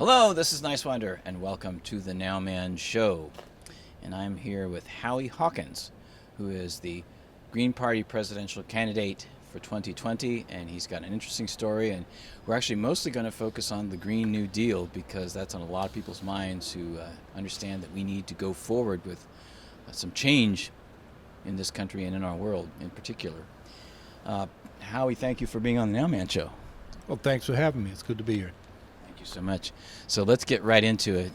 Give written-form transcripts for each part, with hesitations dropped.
Hello, this is Niswander, and welcome to the Nowman Show. And I'm here with Howie Hawkins, who is the Green Party presidential candidate for 2020, and he's got an interesting story. And we're actually mostly going to focus on the Green New Deal because that's on a lot of people's minds who understand that we need to go forward with some change in this country and in our world in particular. Howie, thank you for being on the Nowman Show. Well, thanks for having me. It's good to be here. Thank you so much. So let's get right into it.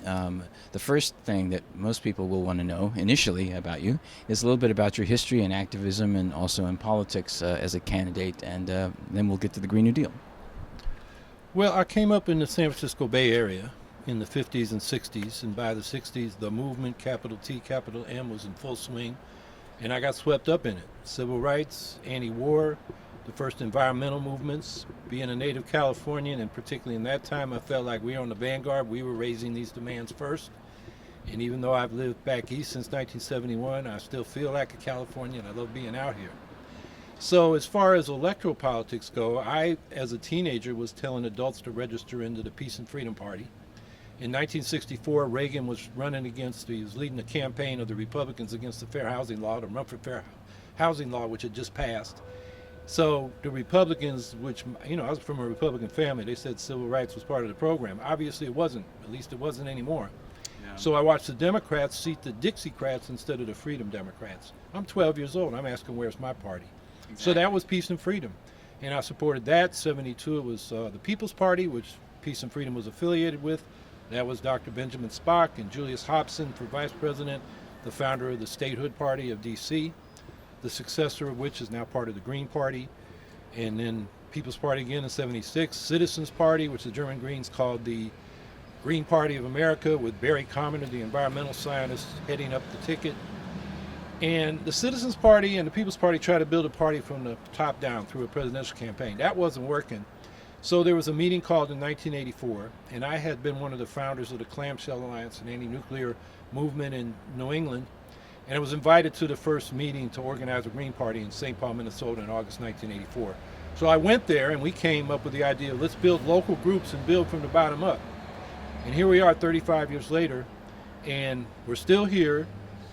The first thing that most people will want to know initially about you is a little bit about your history and activism and also in politics as a candidate, and then we'll get to the Green New Deal. Well, I came up in the San Francisco Bay Area in the 50s and 60s, and by the 60s, the movement, capital T, capital M, was in full swing, and I got swept up in it. Civil rights, anti-war, the first environmental movements. Being a native Californian, and particularly in that time, I felt like we were on the vanguard. We were raising these demands first. And even though I've lived back east since 1971, I still feel like a Californian. I love being out here. So as far as electoral politics go, I, as a teenager, was telling adults to register into the Peace and Freedom Party. In 1964, Reagan was he was leading the campaign of the Republicans against the Fair Housing Law, the Rumford Fair Housing Law, which had just passed. So the Republicans, which, I was from a Republican family, they said civil rights was part of the program. Obviously it wasn't, at least it wasn't anymore. Yeah. So I watched the Democrats seat the Dixiecrats instead of the Freedom Democrats. I'm 12 years old, I'm asking where's my party? Exactly. So that was Peace and Freedom. And I supported that. 72, it was the People's Party, which Peace and Freedom was affiliated with. That was Dr. Benjamin Spock and Julius Hobson for vice president, the founder of the Statehood Party of D.C., the successor of which is now part of the Green Party. And then People's Party again in 76, Citizens Party, which the German Greens called the Green Party of America, with Barry Commoner, the environmental scientist, heading up the ticket. And the Citizens Party and the People's Party tried to build a party from the top down through a presidential campaign. That wasn't working. So there was a meeting called in 1984, and I had been one of the founders of the Clamshell Alliance, an anti-nuclear movement in New England. And I was invited to the first meeting to organize a Green Party in St. Paul, Minnesota in August 1984. So I went there and we came up with the idea of let's build local groups and build from the bottom up. And here we are 35 years later, and we're still here.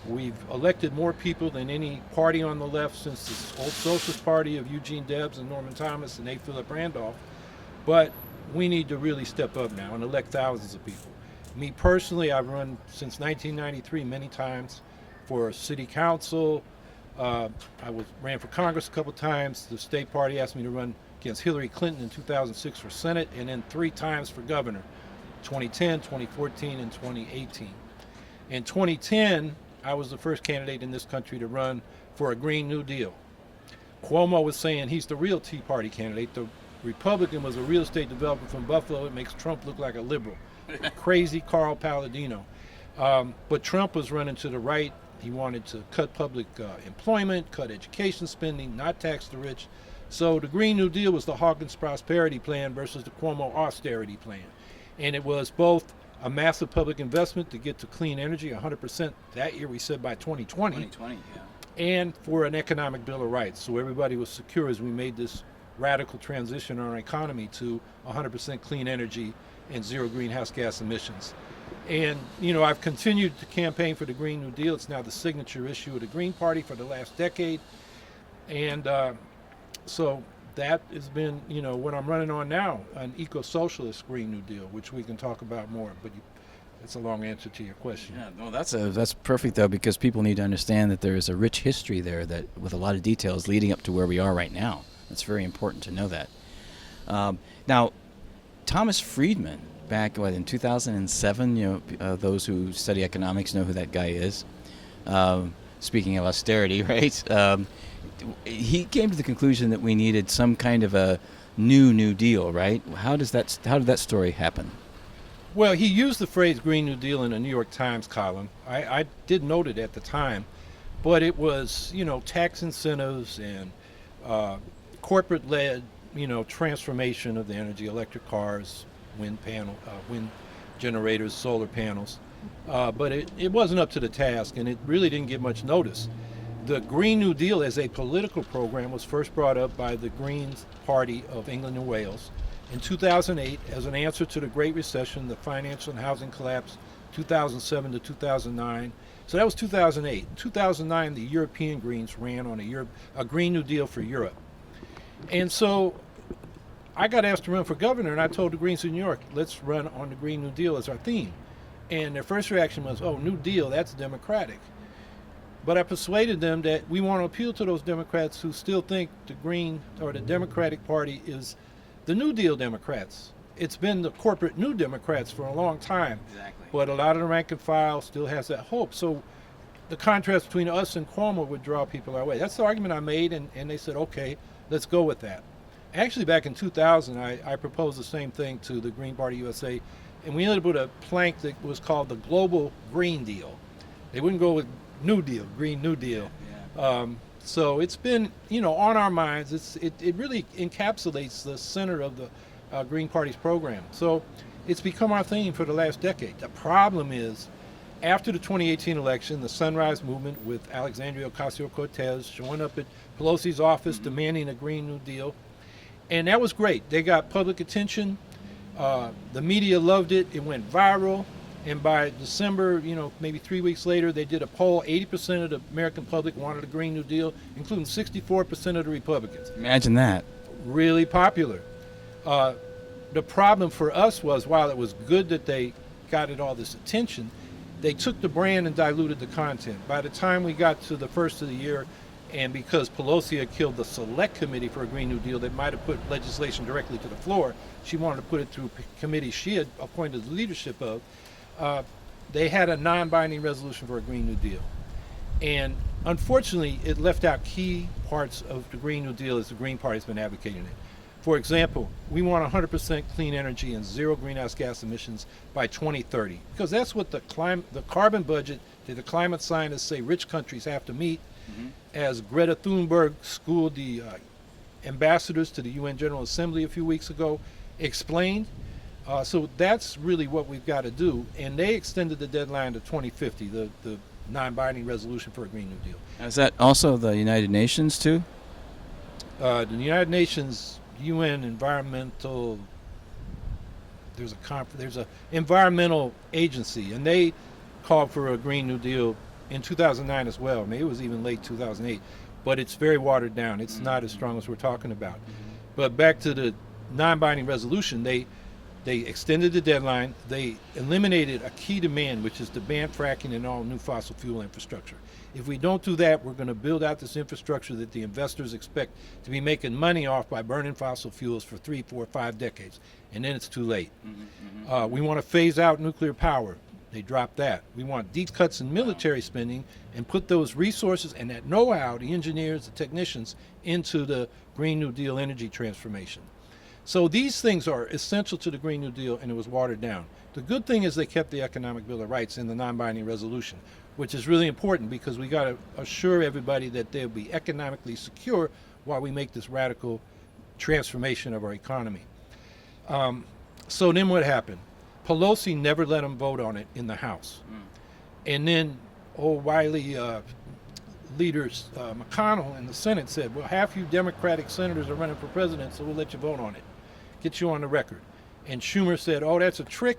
We've elected more people than any party on the left since the old Socialist Party of Eugene Debs and Norman Thomas and A. Philip Randolph. But we need to really step up now and elect thousands of people. Me personally, I've run since 1993 many times for city council. I ran for Congress a couple times. The state party asked me to run against Hillary Clinton in 2006 for Senate, and then 3 times for governor, 2010, 2014, and 2018. In 2010, I was the first candidate in this country to run for a Green New Deal. Cuomo was saying he's the real Tea Party candidate. The Republican was a real estate developer from Buffalo. It makes Trump look like a liberal. Crazy Carl Palladino. But Trump was running to the right. He wanted to cut public employment, cut education spending, not tax the rich. So the Green New Deal was the Hawkins prosperity plan versus the Cuomo austerity plan. And it was both a massive public investment to get to clean energy, 100% that year we said by 2020. 2020, yeah. And for an economic bill of rights. So everybody was secure as we made this radical transition in our economy to 100% clean energy and zero greenhouse gas emissions. And, I've continued to campaign for the Green New Deal. It's now the signature issue of the Green Party for the last decade. And so that has been, what I'm running on now, an eco-socialist Green New Deal, which we can talk about more. But it's a long answer to your question. Yeah, no, that's perfect, though, because people need to understand that there is a rich history there that with a lot of details leading up to where we are right now. It's very important to know that. Now, Thomas Friedman, back in 2007, those who study economics know who that guy is. Speaking of austerity, right? He came to the conclusion that we needed some kind of a New Deal, right? How did that story happen? Well, he used the phrase Green New Deal in a New York Times column. I did note it at the time, but it was, tax incentives and corporate-led, transformation of the energy, electric cars, wind generators, solar panels. But it wasn't up to the task, and it really didn't get much notice. The Green New Deal as a political program was first brought up by the Greens Party of England and Wales in 2008 as an answer to the Great Recession, the financial and housing collapse, 2007 to 2009. So that was 2008. 2009, the European Greens ran on a Green New Deal for Europe. And so I got asked to run for governor, and I told the Greens in New York, let's run on the Green New Deal as our theme. And their first reaction was, oh, New Deal, that's Democratic. But I persuaded them that we want to appeal to those Democrats who still think the Green or the Democratic Party is the New Deal Democrats. It's been the corporate New Democrats for a long time. Exactly. But a lot of the rank and file still has that hope. So the contrast between us and Cuomo would draw people our way. That's the argument I made, and they said, okay, let's go with that. Actually, back in 2000, I proposed the same thing to the Green Party USA, and we ended up with a plank that was called the Global Green Deal. They wouldn't go with New Deal, Green New Deal. Yeah. So it's been, on our minds. It really encapsulates the center of the Green Party's program. So it's become our theme for the last decade. The problem is, after the 2018 election, the Sunrise Movement with Alexandria Ocasio-Cortez showing up at Pelosi's office demanding a Green New Deal. And that was great. They got public attention. The media loved it. It went viral. And by December, maybe 3 weeks later, they did a poll. 80% of the American public wanted a Green New Deal, including 64% of the Republicans. Imagine that. Really popular. The problem for us was, while it was good that they got it all this attention, they took the brand and diluted the content. By the time we got to the first of the year, and because Pelosi had killed the select committee for a Green New Deal that might have put legislation directly to the floor, she wanted to put it through committees she had appointed the leadership of. They had a non-binding resolution for a Green New Deal. And unfortunately, it left out key parts of the Green New Deal as the Green Party's been advocating it. For example, we want 100% clean energy and zero greenhouse gas emissions by 2030, because that's what the carbon budget that the climate scientists say rich countries have to meet. As Greta Thunberg schooled the ambassadors to the UN General Assembly a few weeks ago explained. So that's really what we've got to do. And they extended the deadline to 2050, the non-binding resolution for a Green New Deal. Is that also the United Nations too? The United Nations UN environmental, there's a environmental agency, and they called for a Green New Deal in 2009 as well. Maybe it was even late 2008, but it's very watered down. It's not as strong as we're talking about. But back to the non-binding resolution, they extended the deadline. They eliminated a key demand, which is to ban fracking and all new fossil fuel infrastructure. If we don't do that, we're going to build out this infrastructure that the investors expect to be making money off by burning fossil fuels for 3, 4, 5 decades, and then it's too late. We want to phase out nuclear power. They dropped that. We want deep cuts in military spending and put those resources and that know-how, the engineers, the technicians, into the Green New Deal energy transformation. So these things are essential to the Green New Deal, and it was watered down. The good thing is they kept the Economic Bill of Rights in the non-binding resolution, which is really important because we got to assure everybody that they'll be economically secure while we make this radical transformation of our economy. So then what happened? Pelosi never let them vote on it in the House. And then old wily leaders, McConnell in the Senate said, well, half you Democratic senators are running for president, so we'll let you vote on it. Get you on the record. And Schumer said, oh, that's a trick.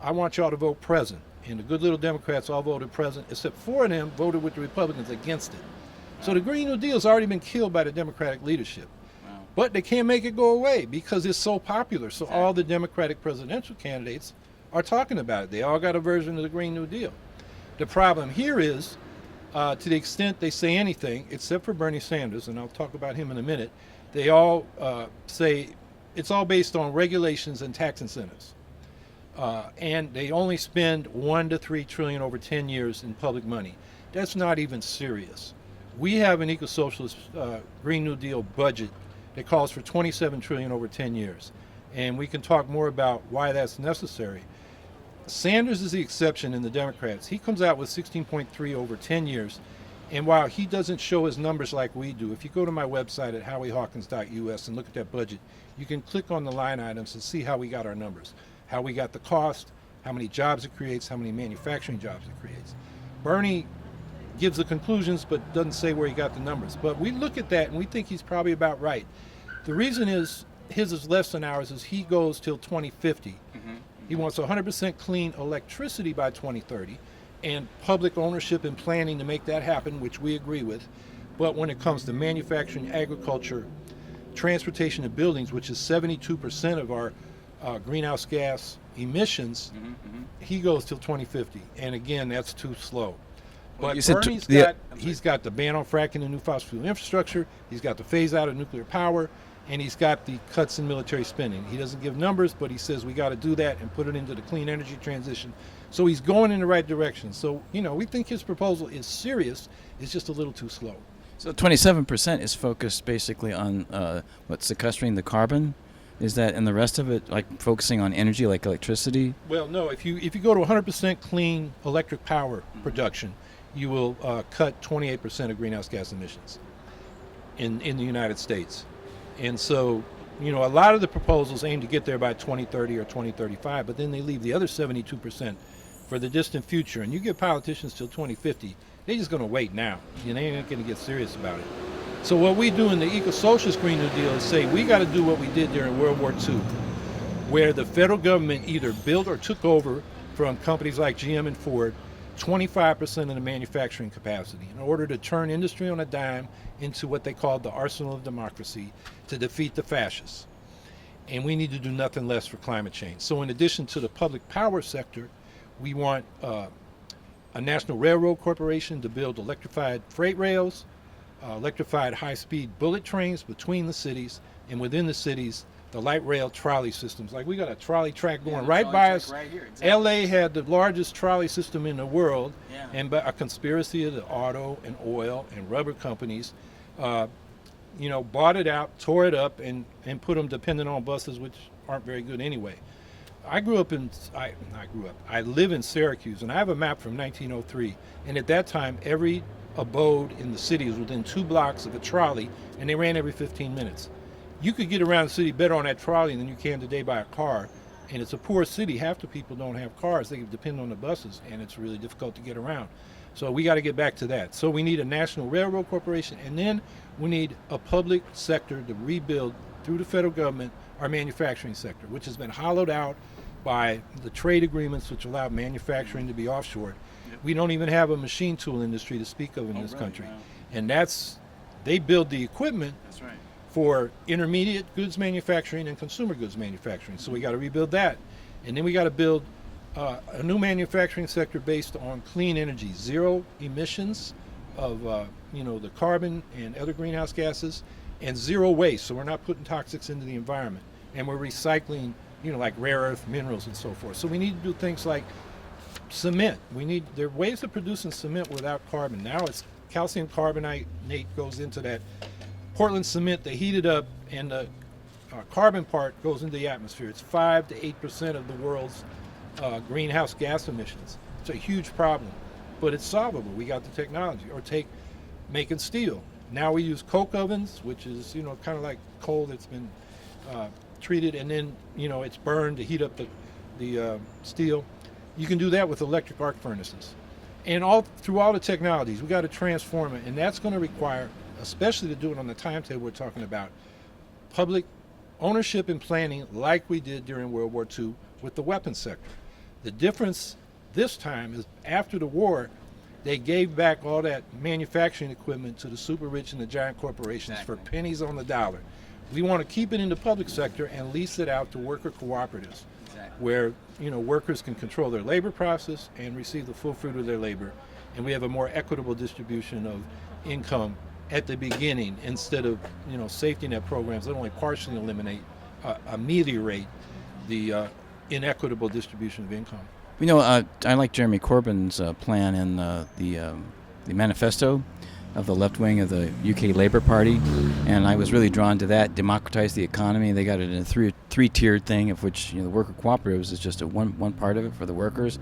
I want y'all to vote present. And the good little Democrats all voted present, except 4 of them voted with the Republicans against it. So the Green New Deal's already been killed by the Democratic leadership. But they can't make it go away because it's so popular. So all the Democratic presidential candidates are talking about it. They all got a version of the Green New Deal. The problem here is, to the extent they say anything, except for Bernie Sanders, and I'll talk about him in a minute, they all say it's all based on regulations and tax incentives. And they only spend $1 to $3 trillion over 10 years in public money. That's not even serious. We have an eco-socialist Green New Deal budget that calls for $27 trillion over 10 years. And we can talk more about why that's necessary. Sanders is the exception in the Democrats. He comes out with 16.3 over 10 years. And while he doesn't show his numbers like we do, if you go to my website at howiehawkins.us and look at that budget, you can click on the line items and see how we got our numbers, how we got the cost, how many jobs it creates, how many manufacturing jobs it creates. Bernie gives the conclusions but doesn't say where he got the numbers. But we look at that and we think he's probably about right. The reason is his is less than ours, is he goes till 2050. He wants 100% clean electricity by 2030 and public ownership and planning to make that happen, which we agree with. But when it comes to manufacturing, agriculture, transportation, and buildings, which is 72% of our greenhouse gas emissions, he goes till 2050. And again, that's too slow. But Bernie's he's got the ban on fracking and new fossil fuel infrastructure. He's got the phase out of nuclear power, and he's got the cuts in military spending. He doesn't give numbers, but he says we got to do that and put it into the clean energy transition. So he's going in the right direction. So, we think his proposal is serious. It's just a little too slow. So 27% is focused basically on sequestering the carbon. Is that, and the rest of it like focusing on energy, like electricity? Well, no. If you go to 100% clean electric power production, you will cut 28% of greenhouse gas emissions in the United States. And so, a lot of the proposals aim to get there by 2030 or 2035, but then they leave the other 72% for the distant future. And you give politicians till 2050, they're just going to wait now. They ain't going to get serious about it. So what we do in the eco-socialist Green New Deal is say we got to do what we did during World War II, where the federal government either built or took over from companies like GM and Ford 25% of the manufacturing capacity in order to turn industry on a dime into what they called the arsenal of democracy to defeat the fascists. And we need to do nothing less for climate change. So in addition to the public power sector, we want a national railroad corporation to build electrified freight rails, electrified high-speed bullet trains between the cities, and within the cities, the light rail trolley systems. Like we got a trolley track going right by us. Right here, exactly. LA had the largest trolley system in the world, and by a conspiracy of the auto and oil and rubber companies, bought it out, tore it up, and put them dependent on buses, which aren't very good anyway. I live in Syracuse, and I have a map from 1903, and at that time, every abode in the city was within 2 blocks of a trolley, and they ran every 15 minutes. You could get around the city better on that trolley than you can today by a car, and it's a poor city. Half the people don't have cars. They depend on the buses, and it's really difficult to get around. So we got to get back to that. So we need a national railroad corporation, and then we need a public sector to rebuild through the federal government our manufacturing sector, which has been hollowed out by the trade agreements which allow manufacturing to be offshored. We don't even have a machine tool industry to speak of in this country. Wow. And they build the equipment That's right. for intermediate goods manufacturing and consumer goods manufacturing. So we got to rebuild that. And then we got to build a new manufacturing sector based on clean energy, zero emissions of the carbon and other greenhouse gases, and zero waste. So we're not putting toxics into the environment. And we're recycling, like rare earth minerals and so forth. So we need to do things like cement. There are ways of producing cement without carbon. Now it's calcium carbonate goes into that Portland cement. They heat it up, and the carbon part goes into the atmosphere. It's 5 to 8% of the world's greenhouse gas emissions. It's a huge problem, but it's solvable. We got the technology. Or take making steel. Now we use coke ovens, which is kind of like coal that's been treated, and then it's burned to heat up the steel. You can do that with electric arc furnaces. And through all the technologies, we got to transform it, and that's going to require, especially to do it on the timetable we're talking about, public ownership and planning like we did during World War II with the weapons sector. The difference this time is after the war, they gave back all that manufacturing equipment to the super rich and the giant corporations for pennies on the dollar. We want to keep it in the public sector and lease it out to worker cooperatives, where workers can control their labor process and receive the full fruit of their labor, and we have a more equitable distribution of income at the beginning instead of safety net programs that only partially ameliorate the inequitable distribution of income. I like Jeremy Corbyn's plan in the manifesto of the left wing of the UK Labour Party, and I was really drawn to that. Democratize the economy. They got it in a three-tiered thing, of which the worker cooperatives is just one part of it for the workers.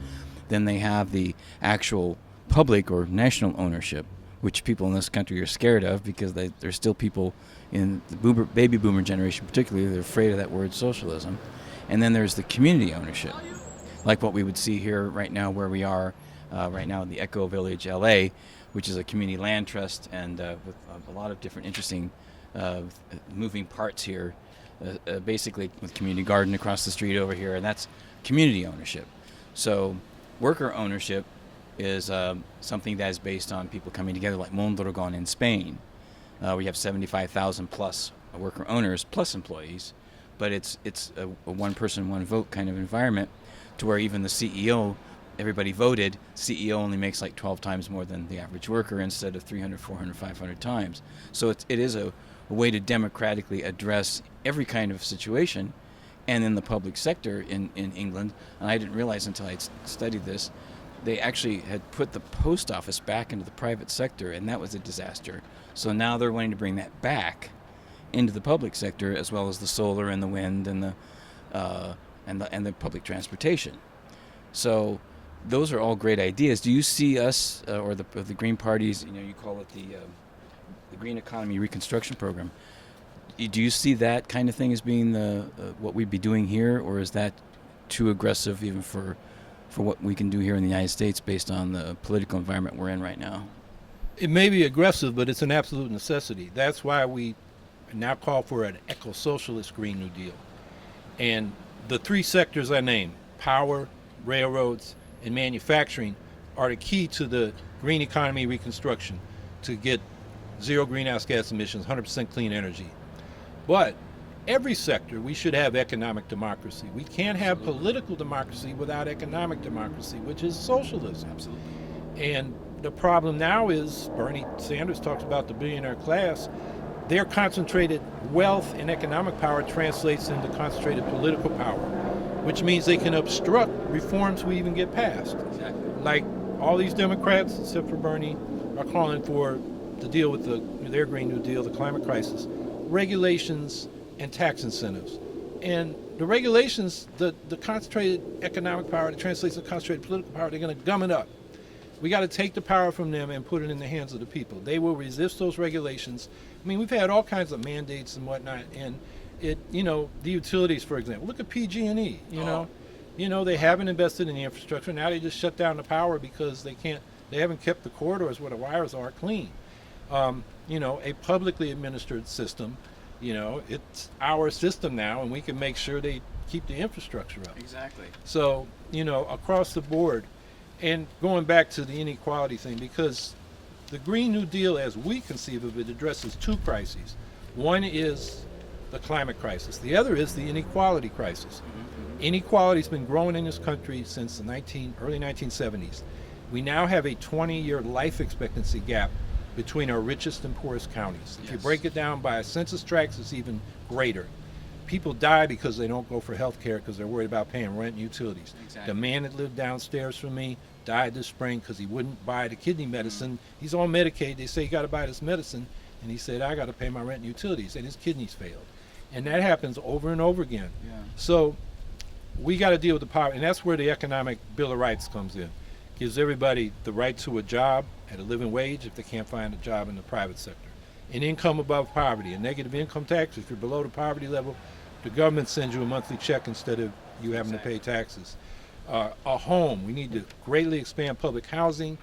Then they have the actual public or national ownership, which people in this country are scared of because there's still people in the baby boomer generation particularly, they're afraid of that word socialism. And then there's the community ownership, like what we would see here right now where we are right now in the Echo Village, LA, which is a community land trust, and with a lot of different interesting moving parts here basically with community garden across the street over here, and that's community ownership. So worker ownership is something that is based on people coming together, like Mondragon in Spain. We have 75,000 plus worker owners plus employees, but it's a one person, one vote kind of environment, to where even the CEO, everybody voted, CEO only makes like 12 times more than the average worker instead of 300, 400, 500 times. So it is a way to democratically address every kind of situation. And in the public sector in England, and I didn't realize until I studied this, they actually had put the post office back into the private sector, and that was a disaster. So now they're wanting to bring that back into the public sector, as well as the solar and the wind and the public transportation. So those are all great ideas. Do you see us or the Green Party's, you call it the Green Economy Reconstruction Program? Do you see that kind of thing as being what we'd be doing here, or is that too aggressive even for what we can do here in the United States based on the political environment we're in right now? It may be aggressive, but it's an absolute necessity. That's why we now call for an eco-socialist Green New Deal. And the three sectors I named, power, railroads, and manufacturing, are the key to the green economy reconstruction, to get zero greenhouse gas emissions, 100% clean energy. But every sector, we should have economic democracy. We can't have political democracy without economic democracy, which is socialism. Absolutely. And the problem now is, Bernie Sanders talks about the billionaire class, their concentrated wealth and economic power translates into concentrated political power, which means they can obstruct reforms we even get passed. Exactly. Like all these Democrats, except for Bernie, are calling for to deal with their Green New Deal, the climate crisis, regulations and tax incentives. And the regulations, the concentrated economic power that translates to concentrated political power, they're going to gum it up. We got to take the power from them and put it in the hands of the people. They will resist those regulations. I mean, we've had all kinds of mandates and whatnot, and the utilities, for example. Look at PG&E. They haven't invested in the infrastructure. Now they just shut down the power because they haven't kept the corridors where the wires are clean. A publicly administered system, it's our system now, and we can make sure they keep the infrastructure up. Exactly. So, across the board. And going back to the inequality thing, because the Green New Deal, as we conceive of it, addresses two crises. One is the climate crisis. The other is the inequality crisis. Mm-hmm. Inequality's been growing in this country since the early 1970s. We now have a 20-year life expectancy gap between our richest and poorest counties. If you break it down by census tracts, it's even greater. People die because they don't go for health care because they're worried about paying rent and utilities. Exactly. The man that lived downstairs from me died this spring because he wouldn't buy the kidney medicine. He's on Medicaid. They say you got to buy this medicine, and he said, I got to pay my rent and utilities, and his kidneys failed. And that happens over and over again. Yeah. So we got to deal with the poverty, and that's where the Economic Bill of Rights comes in. Gives everybody the right to a job at a living wage if they can't find a job in the private sector. An income above poverty, a negative income tax. If you're below the poverty level, the government sends you a monthly check instead of you having to pay taxes. A home. We need to greatly expand public housing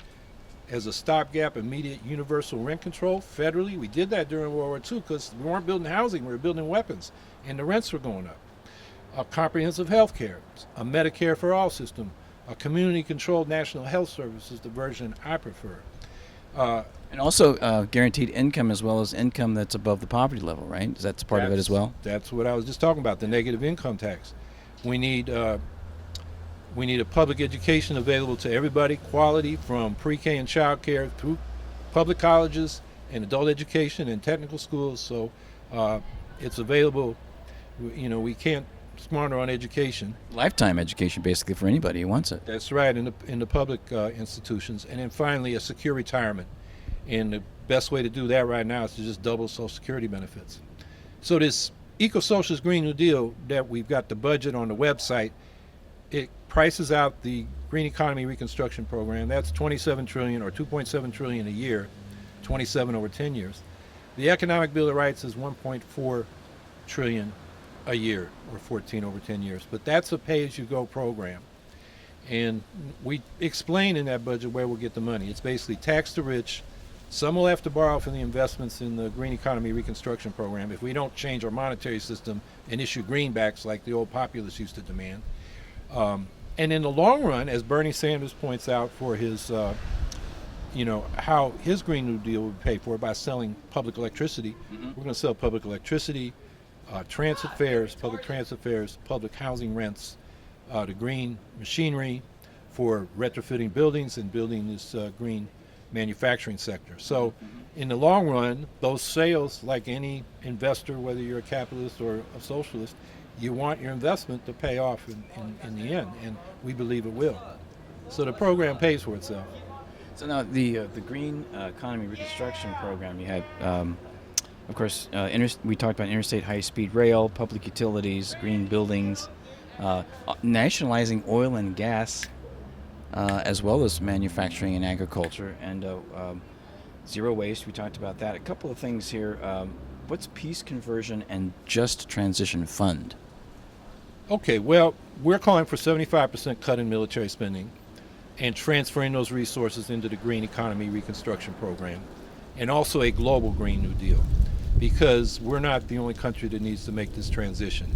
as a stopgap, immediate universal rent control federally. We did that during World War II because we weren't building housing, we were building weapons, and the rents were going up. A comprehensive health care, a Medicare for all system, a community-controlled national health service is the version I prefer. And also guaranteed income as well as income that's above the poverty level, right? That's part of it as well? That's what I was just talking about, the negative income tax. We need a public education available to everybody, quality from pre-K and child care through public colleges and adult education and technical schools. So it's available. We can't smarter on education. Lifetime education, basically, for anybody who wants it. That's right, in the public institutions. And then finally, a secure retirement. And the best way to do that right now is to just double Social Security benefits. So this eco-socialist Green New Deal that we've got the budget on the website, it prices out the Green Economy Reconstruction Program. That's $27 trillion or $2.7 trillion a year, 27 over 10 years. The Economic Bill of Rights is $1.4 trillion a year, or 14 over 10 years. But that's a pay-as-you-go program. And we explain in that budget where we'll get the money. It's basically tax the rich, Some will have to borrow from the investments in the Green Economy Reconstruction Program if we don't change our monetary system and issue greenbacks like the old populists used to demand. And in the long run, as Bernie Sanders points out for his, how his Green New Deal would pay for it by selling public electricity. We're going to sell public electricity, transit fares, public transit fares, public housing rents, the green machinery for retrofitting buildings and building this green manufacturing sector. So in the long run, those sales, like any investor, whether you're a capitalist or a socialist, you want your investment to pay off in the end, and we believe it will. So the program pays for itself. So now the Green Economy Reconstruction Program, you had, of course, we talked about interstate high-speed rail, public utilities, green buildings, nationalizing oil and gas, as well as manufacturing and agriculture, and zero waste. We talked about that. A couple of things here. What's peace conversion and just transition fund? Okay, well, we're calling for 75% cut in military spending and transferring those resources into the Green Economy Reconstruction Program, and also a global Green New Deal, because we're not the only country that needs to make this transition.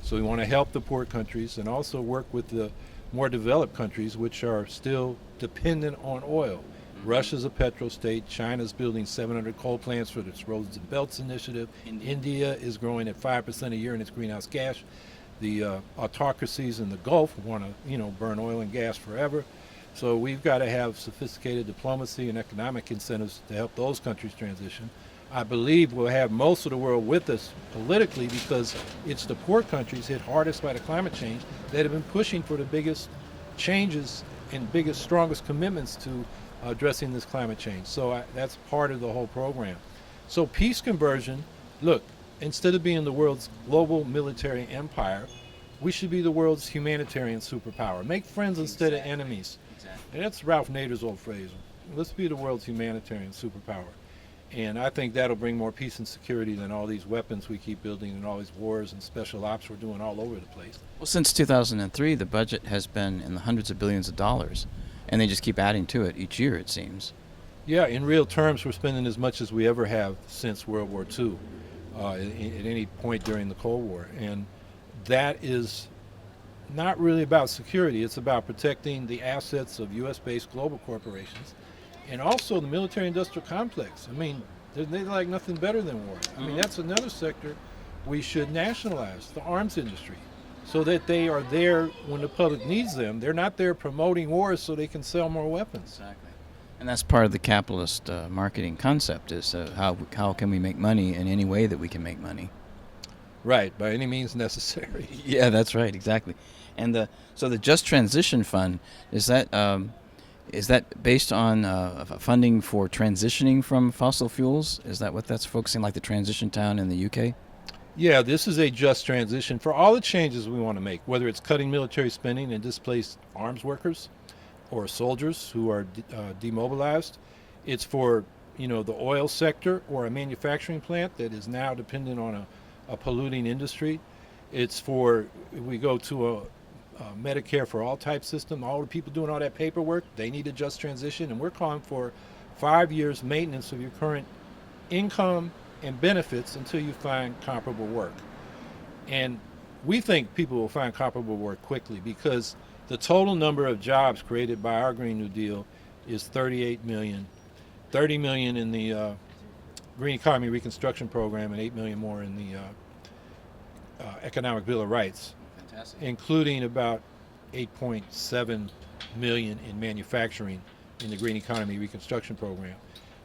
So we want to help the poor countries and also work with the more developed countries, which are still dependent on oil. Russia's a petro state. China's building 700 coal plants for its Roads and Belts initiative. India is growing at 5% a year in its greenhouse gas. The autocracies in the Gulf want to, burn oil and gas forever. So we've got to have sophisticated diplomacy and economic incentives to help those countries transition. I believe we'll have most of the world with us politically, because it's the poor countries hit hardest by the climate change that have been pushing for the biggest changes and biggest, strongest commitments to addressing this climate change. So that's part of the whole program. So peace conversion, look, instead of being the world's global military empire, we should be the world's humanitarian superpower. Make friends instead of enemies. And that's Ralph Nader's old phrase. Let's be the world's humanitarian superpower. And I think that'll bring more peace and security than all these weapons we keep building and all these wars and special ops we're doing all over the place. Well, since 2003, the budget has been in the hundreds of billions of dollars, and they just keep adding to it each year, it seems. Yeah, in real terms, we're spending as much as we ever have since World War II, at any point during the Cold War. And that is not really about security. It's about protecting the assets of U.S.-based global corporations and also the military-industrial complex. I mean, they like nothing better than war. I mean, that's another sector we should nationalize, the arms industry, so that they are there when the public needs them. They're not there promoting wars so they can sell more weapons. Exactly. And that's part of the capitalist marketing concept, is how can we make money in any way that we can make money. Right, by any means necessary. Yeah, that's right, exactly. And so the Just Transition Fund, is that based on funding for transitioning from fossil fuels? Is that what that's focusing, like the Transition Town in the UK? Yeah, this is a just transition for all the changes we want to make, whether it's cutting military spending and displaced arms workers or soldiers who are demobilized. It's for, the oil sector or a manufacturing plant that is now dependent on a polluting industry. It's for, we go to a Medicare for all type system, all the people doing all that paperwork, they need a just transition, and we're calling for 5 years maintenance of your current income and benefits until you find comparable work. And we think people will find comparable work quickly, because the total number of jobs created by our Green New Deal is 38 million. 30 million in the Green Economy Reconstruction Program and 8 million more in the Economic Bill of Rights. Fantastic. Including about 8.7 million in manufacturing in the Green Economy Reconstruction Program.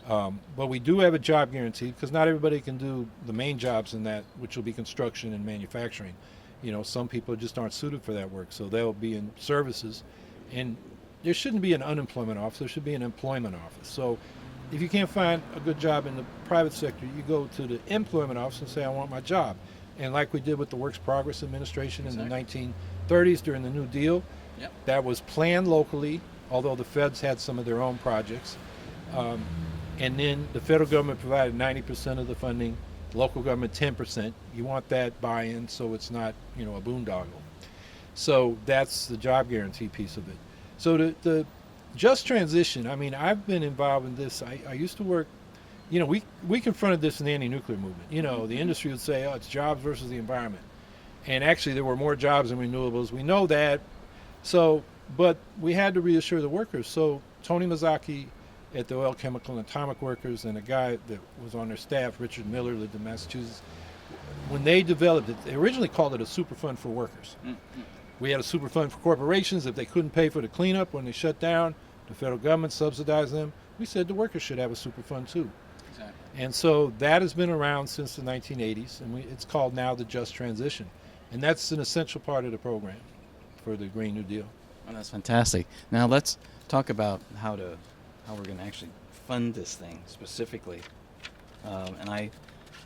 But we do have a job guarantee, because not everybody can do the main jobs in that, which will be construction and manufacturing. Some people just aren't suited for that work, so they'll be in services. And there shouldn't be an unemployment office, there should be an employment office. So if you can't find a good job in the private sector, you go to the employment office and say, I want my job. And like we did with the Works Progress Administration in the 1930s during the New Deal, that was planned locally, although the feds had some of their own projects. And then the federal government provided 90% of the funding, local government 10%. You want that buy-in so it's not, a boondoggle. So that's the job guarantee piece of it. So the Just transition. I mean, I've been involved in this. I used to work. We confronted this in the anti-nuclear movement. The industry would say, "Oh, it's jobs versus the environment," and actually, there were more jobs in renewables. We know that. So, but we had to reassure the workers. So Tony Mazzocchi at the Oil, Chemical, and Atomic Workers, and a guy that was on their staff, Richard Miller, lived in Massachusetts. When they developed it, they originally called it a super fund for workers. We had a super fund for corporations. If they couldn't pay for the cleanup when they shut down, the federal government subsidized them. We said the workers should have a super fund too. Exactly. And so that has been around since the 1980s, and it's called now the Just Transition. And that's an essential part of the program for the Green New Deal. Oh, that's fantastic. Now let's talk about how we're going to actually fund this thing specifically. And I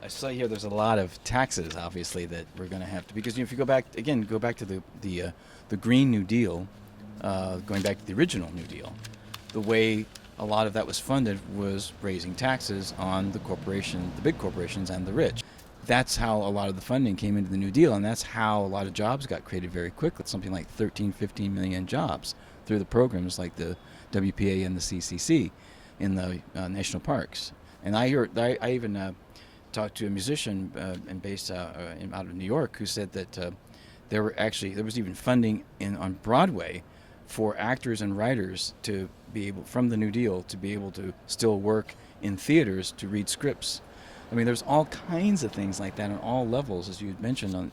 saw here there's a lot of taxes, obviously, that we're going to have to, because if you go back to the Green New Deal, going back to the original New Deal, the way a lot of that was funded was raising taxes on the big corporations and the rich. That's how a lot of the funding came into the New Deal, and that's how a lot of jobs got created very quickly. It's something like 15 million jobs through the programs like the WPA and the CCC in the national parks. And I even talked to a musician and based out of New York who said that there was even funding on Broadway for actors and writers to be able, from the New Deal, to be able to still work in theaters to read scripts. I mean, there's all kinds of things like that on all levels, as you had mentioned,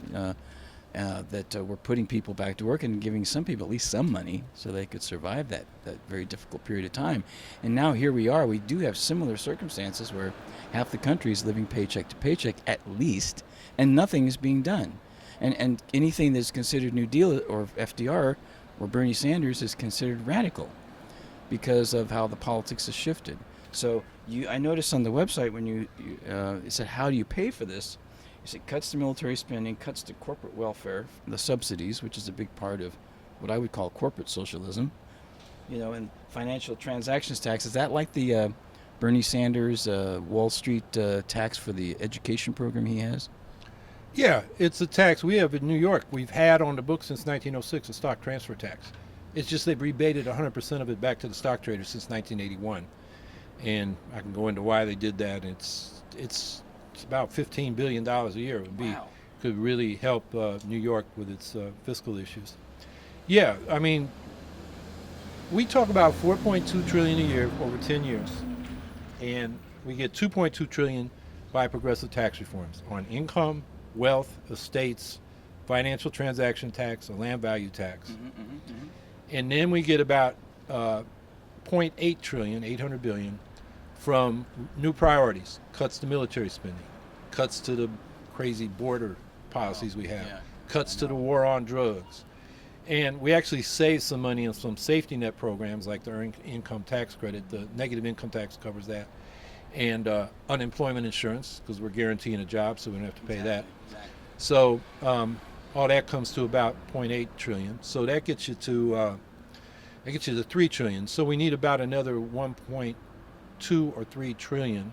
that we're putting people back to work and giving some people at least some money so they could survive that very difficult period of time. And now here we are. We do have similar circumstances where half the country is living paycheck to paycheck at least, and nothing is being done. And anything that's considered New Deal or FDR or Bernie Sanders is considered radical because of how the politics has shifted. So I noticed on the website when it said, how do you pay for this? You said cuts to military spending, cuts to corporate welfare, the subsidies, which is a big part of what I would call corporate socialism, and financial transactions tax. Is that like the Bernie Sanders Wall Street tax for the education program he has? Yeah, it's a tax we have in New York. We've had on the books since 1906 a stock transfer tax. It's just they've rebated 100% of it back to the stock traders since 1981. And I can go into why they did that. It's about $15 billion a year. Could really help New York with its fiscal issues. Yeah, I mean, we talk about $4.2 trillion a year over 10 years, and we get $2.2 trillion by progressive tax reforms on income, wealth, estates, financial transaction tax, a land value tax. And then we get about $0.8 trillion, 800 billion, from new priorities, cuts to military spending, cuts to the crazy border policies we have, cuts to the war on drugs. And we actually save some money on some safety net programs like the earned income tax credit. The negative income tax covers that. And unemployment insurance, because we're guaranteeing a job, so we don't have to pay that. Exactly. So all that comes to about 0.8 trillion. So that gets you to 3 trillion. So we need about another 1.2 or 3 trillion.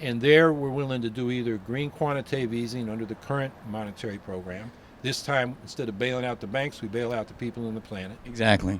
And there we're willing to do either green quantitative easing under the current monetary program. This time, instead of bailing out the banks, we bail out the people on the planet. Exactly.